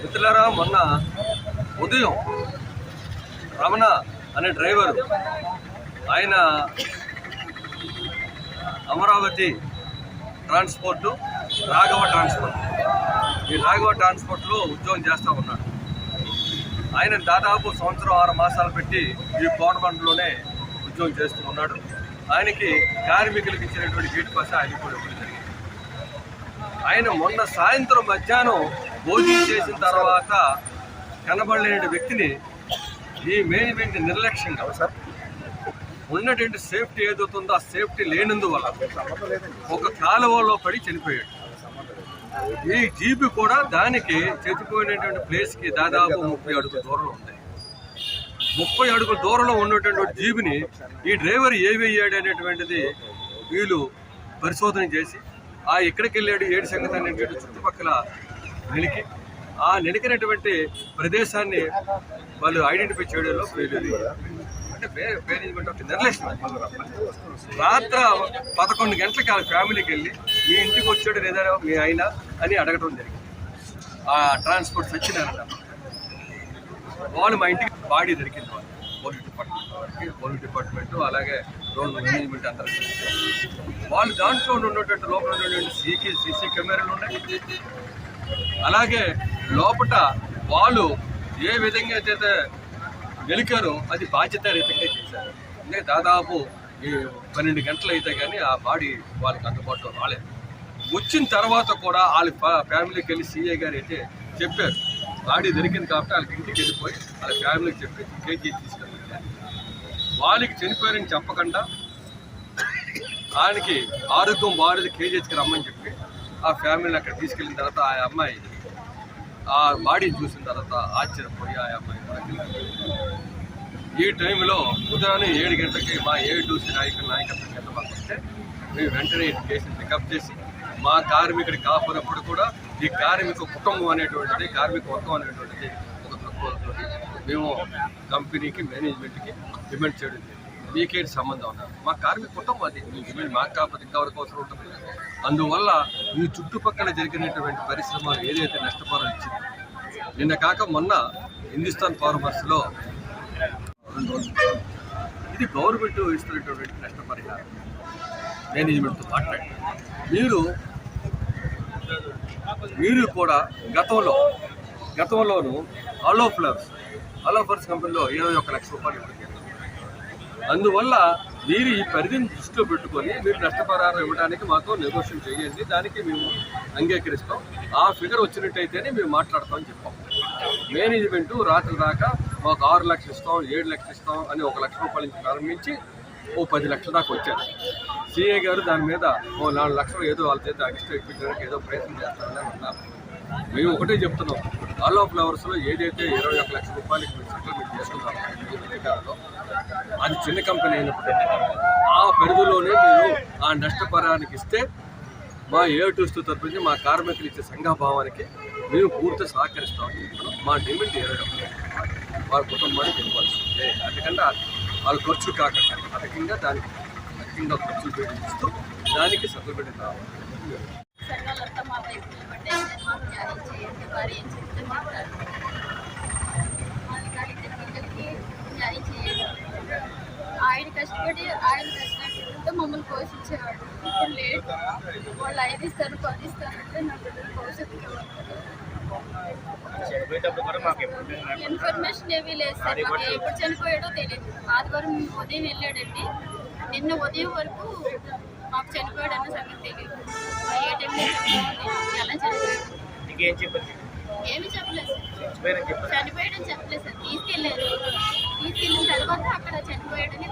మిత్రులారా, మొన్న ఉదయం రమణ అనే డ్రైవరు ఆయన అమరావతి ట్రాన్స్పోర్టు, రాఘవ ట్రాన్స్పోర్ట్, ఈ రాఘవ ట్రాన్స్పోర్ట్లో ఉద్యోగం చేస్తూ ఉన్నాడు. ఆయన దాదాపు 1 సంవత్సరం 6 మాసాలు పెట్టి ఈ కోటబండలోనే ఉద్యోగం చేస్తూ ఉన్నాడు. ఆయనకి కార్మికులకు ఇచ్చినటువంటి గేట్ పాస్ ఆయన కూడా ఇవ్వడం జరిగింది. ఆయన మొన్న సాయంత్రం మధ్యాహ్నం భోజనం చేసిన తర్వాత కనబడలేని వ్యక్తిని ఈ మేనేజ్మెంట్ నిర్లక్ష్యంగా ఉన్నటువంటి సేఫ్టీ ఏదవుతుందో ఆ సేఫ్టీ లేనందువల్ల ఒక కాలువలో పడి చనిపోయాడు. ఈ జీబు కూడా దానికి చచ్చిపోయినటువంటి ప్లేస్కి దాదాపు 30 అడుగుల దూరంలో ఉంది. 30 అడుగుల దూరంలో ఉన్నటువంటి జీబుని ఈ డ్రైవర్ ఏవేయాడు అనేటువంటిది వీళ్ళు పరిశోధన చేసి ఎక్కడికి వెళ్ళాడు, ఏడు సంగతి అనేటువంటి చుట్టుపక్కల వెలికి ఆ నెలికినటువంటి ప్రదేశాన్ని వాళ్ళు ఐడెంటిఫై చేయడంలో అంటే మేనేజ్మెంట్ ఒక నిర్లక్ష్యం. రాత్రి 11 గంటలకి ఆ ఫ్యామిలీకి వెళ్ళి మీ ఇంటికి వచ్చాడు లేదా మీ ఆయన అని అడగడం జరిగింది. ఆ ట్రాన్స్పోర్ట్ సచ్చినారట. వాళ్ళు మా ఇంటికి బాడీ దొరికింది. పోలీస్ డిపార్ట్మెంట్ అలాగే రోడ్ మేనేజ్మెంట్ అందరూ వాళ్ళు దాంట్లో ఉన్నటువంటి లోపల ఉన్నటువంటి సీసీ కెమెరాలు ఉన్నాయి. అలాగే లోపల వాళ్ళు ఏ విధంగా అయితే వెలికారో అది బాధ్యతారీతంగా చేశారు. అంటే దాదాపు 12 గంటలు అయితే కానీ ఆ బాడీ వాళ్ళకి అందుబాటులో రాలేదు. వచ్చిన తర్వాత కూడా వాళ్ళ ఫ్యామిలీకి వెళ్ళి సీఏ గారు అయితే చెప్పారు బాడీ దొరికింది కాబట్టి వాళ్ళకి ఇంటికి వెళ్ళిపోయి వాళ్ళ ఫ్యామిలీకి చెప్పి కేజీ తీసుకెళ్ళారు. వాళ్ళకి చనిపోయారని చెప్పకుండా ఆయనకి ఆరోగ్యం బాగాలేదు కేజీహెచ్కి రమ్మని చెప్పి ఆ ఫ్యామిలీని అక్కడ తీసుకెళ్ళిన తర్వాత ఆ అమ్మాయి ఆ బాడీని చూసిన తర్వాత ఆశ్చర్యపోయి ఆ అమ్మాయి ఈ టైంలో ఉదయాన్నే 7 గంటలకి మా ఏఐటీసీ నాయకత్వం కింద మాకు వస్తే మేము వెంటనే కేసుని పికప్ చేసి మా కార్మికుడి కాపునప్పుడు కూడా ఈ కార్మిక కుటుంబం అనేటువంటిది, కార్మిక వర్గం అనేటువంటిది ఒక తక్కువ మేము కంపెనీకి మేనేజ్మెంట్కి డిమాండ్ చేయడం జరిగింది. మీకేంటి సంబంధం ఉన్నారు, మా కార్మిక కుటుంబం అది, మీ డిమాండ్ మాకు కాకపోతే ఇంతవరకు అవసరం ఉంటుంది. అందువల్ల ఈ చుట్టుపక్కల జరిగినటువంటి పరిశ్రమలు ఏదైతే నష్టపరం ఇచ్చింది, నిన్న కాక మొన్న హిందుస్థాన్ ఫార్మర్స్లో ఇది గవర్నమెంట్ ఇస్తున్నటువంటి నష్టపరిహారం మేనేజ్మెంట్తో మాట్లాడి మీరు కూడా గతంలోనూ అలో ఫ్లవర్స్ కంపెనీలో 21 లక్షల రూపాయలు ఇవ్వడం. అందువల్ల మీరు ఈ పరిధిని దృష్టిలో పెట్టుకొని మీరు నష్టపరిహారం ఇవ్వడానికి మాతో నెగోషియేషన్ చేయండి, దానికి మేము అంగీకరిస్తాం. ఆ ఫిగర్ వచ్చినట్టయితేనే మేము మాట్లాడతామని చెప్పాం. మేనేజ్మెంట్ రాత్రి దాకా మాకు 6 లక్షలు ఇస్తాం, 7 లక్షలు ఇస్తాం అని 1 లక్ష రూపాయల నుంచి ప్రారంభించి 10 లక్షల దాకా వచ్చారు. సిఏ గారు దాని మీద 4 లక్షలు ఏదో వాళ్ళ చేత ఎక్స్ట్రా ఇప్పించడానికి ఏదో ప్రయత్నం చేస్తారని అన్నారు. మేము ఒకటే చెప్తున్నాం, అలో ఫ్లవర్స్లో ఏదైతే 21 లక్షల రూపాయలకి మేము సెటిల్మెంట్ చేసుకున్నాం అధికారంలో, అది చిన్న కంపెనీ అయినప్పటికీ ఆ పరిధిలోనే మీరు ఆ నష్టపరానికి ఇస్తే మా ఏఐటీసీ తరఫున మా కార్మికులు ఇచ్చే సంఘభావానికి మేము పూర్తి సహకరిస్తామని చెప్తున్నాం. మా డిమాండ్ 21 వారి కుటుంబానికి ఇవ్వాల్సిందే. అందుకంటే వాళ్ళ ఖర్చులు కాకుండా అధికంగా దానికి అధికంగా ఖర్చులు పెట్టిస్తూ దానికి సెటిల్మెంట్ కావాలి. ఆయన కష్టపడితే మమ్మల్ని పోషించేవాడు. ఇప్పుడు లేదు, వాళ్ళు 5 ఇస్తారు 10 ఇస్తారు అంటే నా బిడ్డలు పోషించేవాడు. ఇన్ఫర్మేషన్ ఏమీ లేదు సార్, మాకు ఎప్పుడు చనిపోయాడో తెలియదు. ఆదివారం ఉదయం వెళ్ళాడండి, నిన్న ఉదయం వరకు మాకు చనిపోయాడన్న సంగతి తెలియదు. ఏ టైంలో ఎలా చనిపోయాడు ఏమి చెప్పలేదు సార్, చనిపోయాడని చెప్పలేదు సార్. తీసుకెళ్ళిన తర్వాత అక్కడ చనిపోయాడని